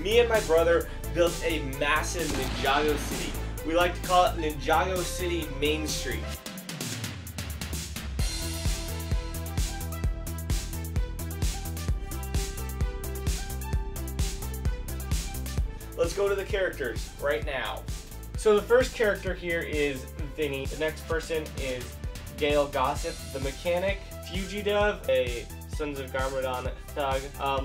me and my brother built a massive Ninjago City. We like to call it Ninjago City Mainstreet. Let's go to the characters right now. So the first character here is Vinny. The next person is Gale Gossip, the mechanic. Fugitive, a Sons of Garmadon thug.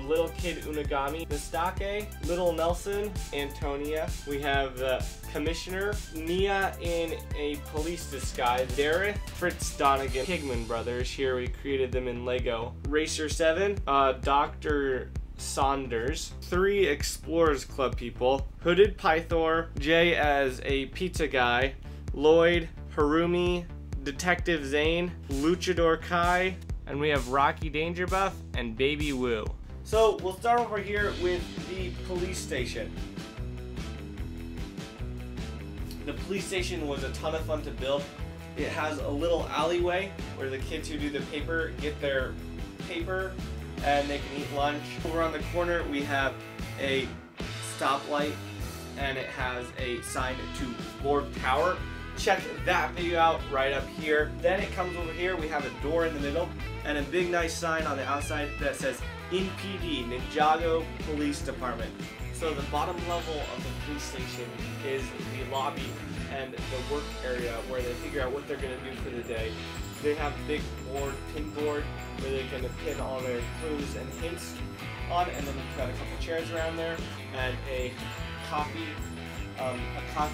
Little Kid Unagami, Mistake, Little Nelson, Antonia. We have the Commissioner, Nia in a police disguise, Dareth, Fritz Donegan, Pigman Brothers. Here we created them in Lego. Racer 7, Dr. Saunders, 3 Explorers Club people, Hooded Pythor, Jay as a pizza guy, Lloyd, Harumi, Detective Zane, Luchador Kai, and we have Rocky Danger Buff and Baby Woo. So we'll start over here with the police station. The police station was a ton of fun to build. It has a little alleyway where the kids who do the paper get their paper and they can eat lunch. Over on the corner we have a stoplight and it has a sign to Lord Tower. Check that video out right up here. Then it comes over here, we have a door in the middle and a big nice sign on the outside that says NPD, Ninjago Police Department. So the bottom level of the police station is the lobby and the work area where they figure out what they're going to do for the day. They have a big pin board where they can pin all their clues and hints on, and then we've got a couple chairs around there and a coffee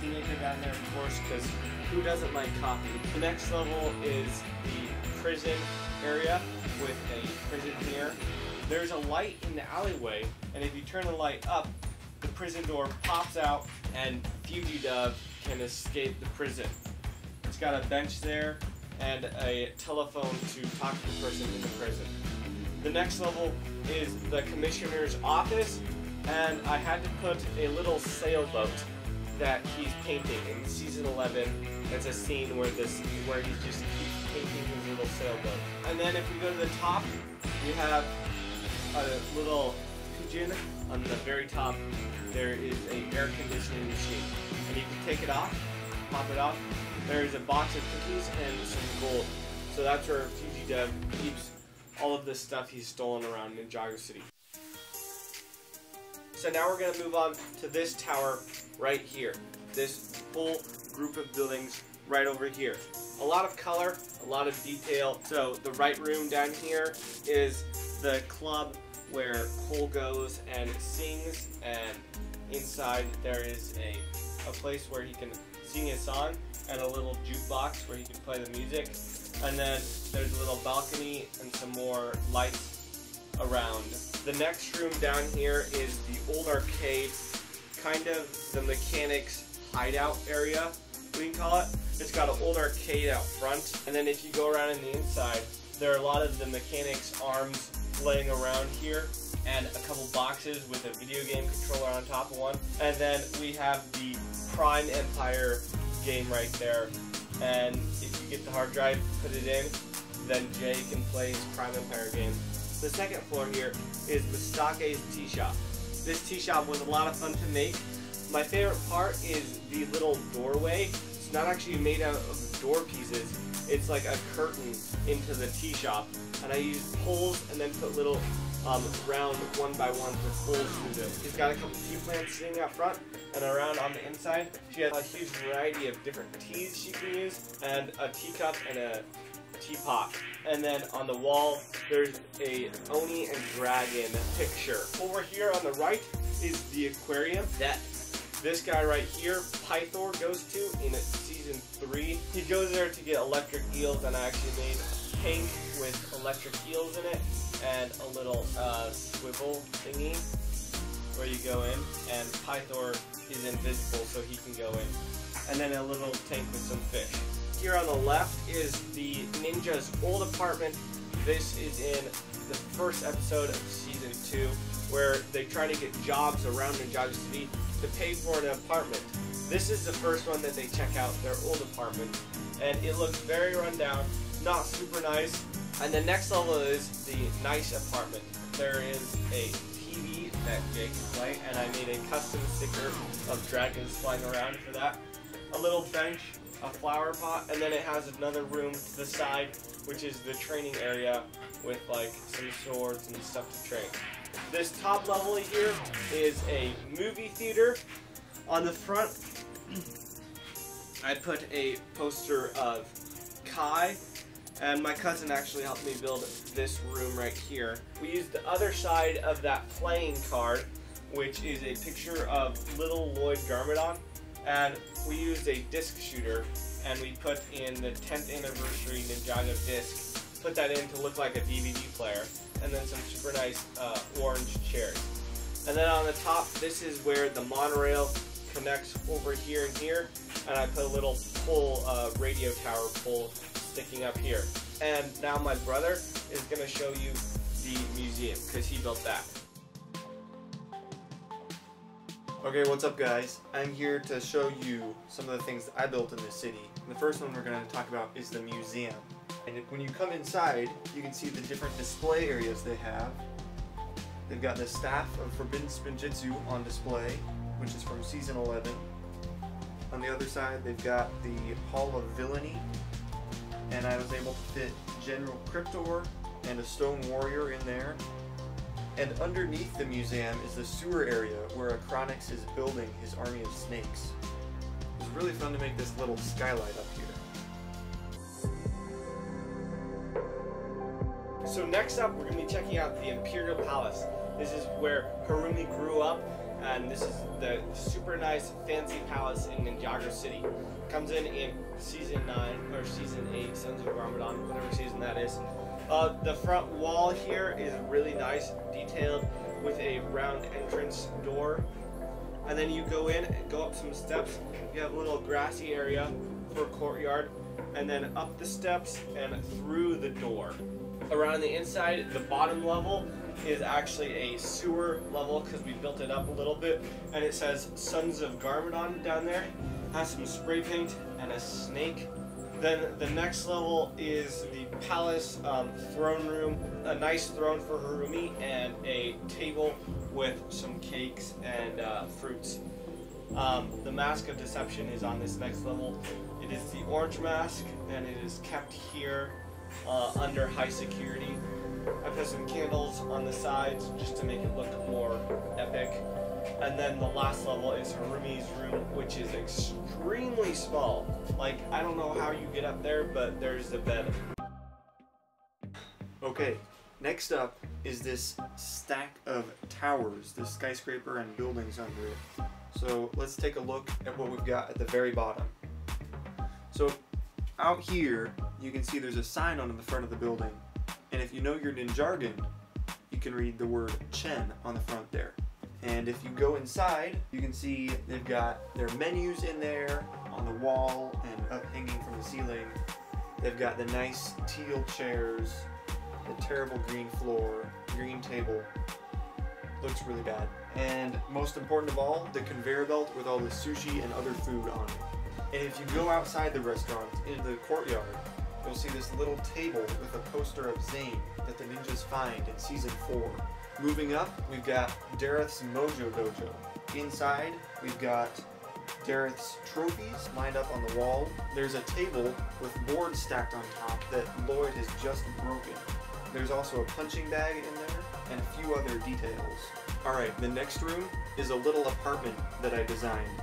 maker down there, of course, because who doesn't like coffee? The next level is the prison area with a prison mirror. There's a light in the alleyway, and if you turn the light up, the prison door pops out and Fugitive can escape the prison. It's got a bench there and a telephone to talk to the person in the prison. The next level is the commissioner's office, and I had to put a little sailboat that he's painting in season 11. It's a scene where he just keeps painting his little sailboat. And then if we go to the top, we have a little pigeon. On the very top, there is an air conditioning machine, and you can take it off, pop it off. There's a box of cookies and some gold. So that's where Fugitive keeps all of the stuff he's stolen around Ninjago City. So now we're going to move on to this tower right here. This full group of buildings right over here. A lot of color, a lot of detail. So the right room down here is the club where Cole goes and sings, and inside there is a place where he can sing his song and a little jukebox where he can play the music. And then there's a little balcony and some more lights around. The next room down here is the old arcade, kind of the mechanics hideout area, we can call it. It's got an old arcade out front, and then if you go around in the inside, there are a lot of the mechanics arms laying around here, and a couple boxes with a video game controller on top of one. And then we have the Prime Empire game right there, and if you get the hard drive, put it in, then Jay can play his Prime Empire game. The second floor here is Mistake's tea shop. This tea shop was a lot of fun to make. My favorite part is the little doorway. It's not actually made out of door pieces. It's like a curtain into the tea shop. And I used poles and then put little round one by one with holes through them. She's got a couple tea plants sitting out front and around on the inside. She has a huge variety of different teas she can use, and a teacup and a teapot. And then on the wall, there's a Oni and Dragon picture. Over here on the right is the aquarium that this guy right here, Pythor, goes to in season 3. He goes there to get electric eels, and I actually made a tank with electric eels in it and a little swivel thingy where you go in, and Pythor is invisible so he can go in. And then a little tank with some fish. Here on the left is the ninja's old apartment. This is in the first episode of season 2, where they try to get jobs around Ninjago City to pay for an apartment. This is the first one that they check out, their old apartment, and it looks very run down, not super nice. And the next level is the nice apartment. There is a TV that Jake can play, and I made a custom sticker of dragons flying around for that. A little bench, a flower pot, and then it has another room to the side, which is the training area with like some swords and stuff to train. This top level here is a movie theater. On the front, I put a poster of Kai, and my cousin actually helped me build this room right here. We used the other side of that playing card, which is a picture of little Lloyd Garmadon, and we used a disc shooter, and we put in the 10th anniversary Ninjago disc, put that in to look like a DVD player, and then some super nice orange chairs. And then on the top, this is where the monorail connects over here and here, and I put a little pole, radio tower pole sticking up here. And now my brother is going to show you the museum, because he built that. Okay, what's up guys? I'm here to show you some of the things that I built in this city. The first one we're going to talk about is the museum. And when you come inside, you can see the different display areas they have. They've got the Staff of Forbidden Spinjitzu on display, which is from Season 11. On the other side, they've got the Hall of Villainy, and I was able to fit General Cryptor and a Stone Warrior in there. And underneath the museum is the sewer area where Acronix is building his army of snakes. It was really fun to make this little skylight up here. So next up, we're going to be checking out the Imperial Palace. This is where Harumi grew up, and this is the super nice fancy palace in Ninjago City. Comes in Season 9, or Season 8, Sons of Garmadon, whatever season that is. The front wall here is really nice, detailed, with a round entrance door. And then you go in and go up some steps. You have a little grassy area for a courtyard, and then up the steps and through the door. Around the inside, the bottom level is actually a sewer level because we built it up a little bit, and it says Sons of Garmadon down there. Has some spray paint and a snake. Then the next level is the palace throne room, a nice throne for Harumi, and a table with some cakes and fruits. The Mask of Deception is on this next level. It is the orange mask, and it is kept here under high security. I put some candles on the sides just to make it look more epic. And then the last level is Harumi's room, which is extremely small. Like, I don't know how you get up there, but there's the bed. Okay, next up is this stack of towers, this skyscraper and buildings under it. So let's take a look at what we've got at the very bottom. So out here, you can see there's a sign on the front of the building. And if you know your Ninjargon, you can read the word Chen on the front there. And if you go inside, you can see they've got their menus in there on the wall and up hanging from the ceiling. They've got the nice teal chairs, the terrible green floor, green table. Looks really bad. And most important of all, the conveyor belt with all the sushi and other food on it. And if you go outside the restaurant into the courtyard, you'll see this little table with a poster of Zane that the ninjas find in Season 4. Moving up, we've got Dareth's Mojo Dojo. Inside, we've got Dareth's trophies lined up on the wall. There's a table with boards stacked on top that Lloyd has just broken. There's also a punching bag in there and a few other details. Alright, the next room is a little apartment that I designed,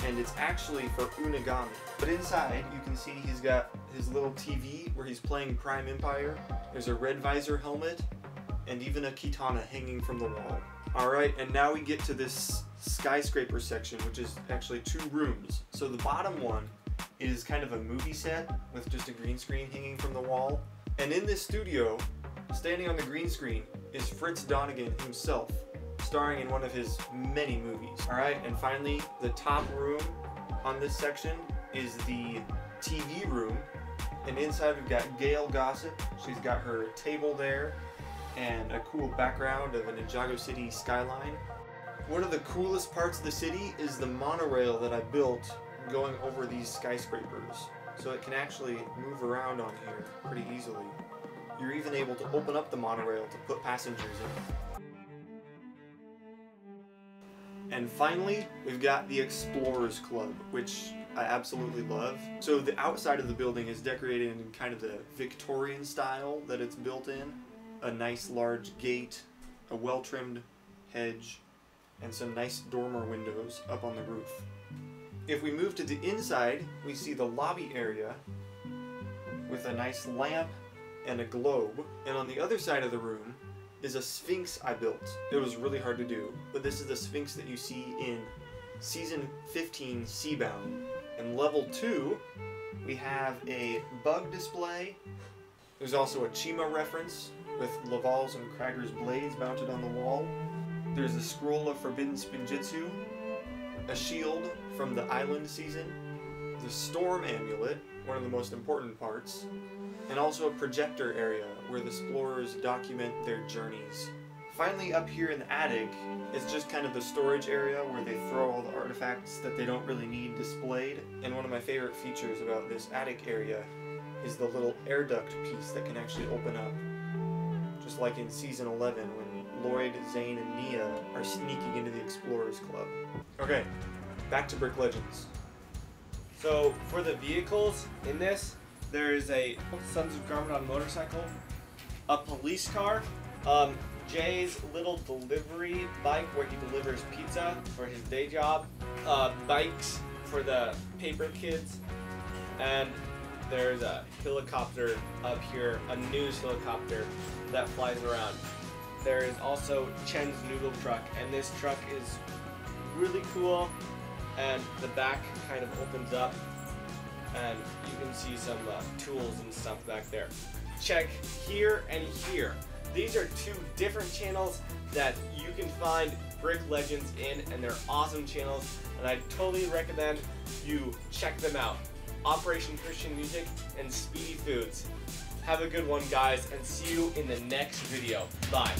and it's actually for Unagami. But inside, you can see he's got his little TV where he's playing Prime Empire. There's a red visor helmet, and even a katana hanging from the wall. Alright, and now we get to this skyscraper section, which is actually 2 rooms. So the bottom one is kind of a movie set with just a green screen hanging from the wall. And in this studio, standing on the green screen, is Fritz Donegan himself, starring in one of his many movies. Alright, and finally, the top room on this section is the TV room. And inside we've got Gail Gossip. She's got her table there and a cool background of a Ninjago City skyline. One of the coolest parts of the city is the monorail that I built going over these skyscrapers. So it can actually move around on here pretty easily. You're even able to open up the monorail to put passengers in. And finally, we've got the Explorers Club, which I absolutely love. So the outside of the building is decorated in kind of the Victorian style that it's built in. A nice large gate, a well-trimmed hedge, and some nice dormer windows up on the roof. If we move to the inside, we see the lobby area with a nice lamp and a globe. And on the other side of the room is a Sphinx I built. It was really hard to do, but this is the Sphinx that you see in Season 15 Seabound. In Level 2, we have a bug display. There's also a Chima reference with Laval's and Krager's blades mounted on the wall. There's a scroll of Forbidden Spinjitzu, a shield from the Island season, the Storm Amulet, one of the most important parts, and also a projector area where the explorers document their journeys. Finally, up here in the attic is just kind of the storage area where they throw all the artifacts that they don't really need displayed. And one of my favorite features about this attic area is the little air duct piece that can actually open up. Just like in Season 11 when Lloyd, Zane, and Nia are sneaking into the Explorers Club. Okay, back to Brick Legends. So for the vehicles in this, there is a Sons of Garment on motorcycle, a police car, Jay's little delivery bike where he delivers pizza for his day job, bikes for the paper kids, and there's a helicopter up here, a news helicopter that flies around. There is also Chen's noodle truck, and this truck is really cool, and the back kind of opens up, and you can see some tools and stuff back there. Check here and here. These are two different channels that you can find Brick Legends in, and they're awesome channels, and I totally recommend you check them out. Operation Christian Music and Speedy Foods. Have a good one, guys, and see you in the next video. Bye.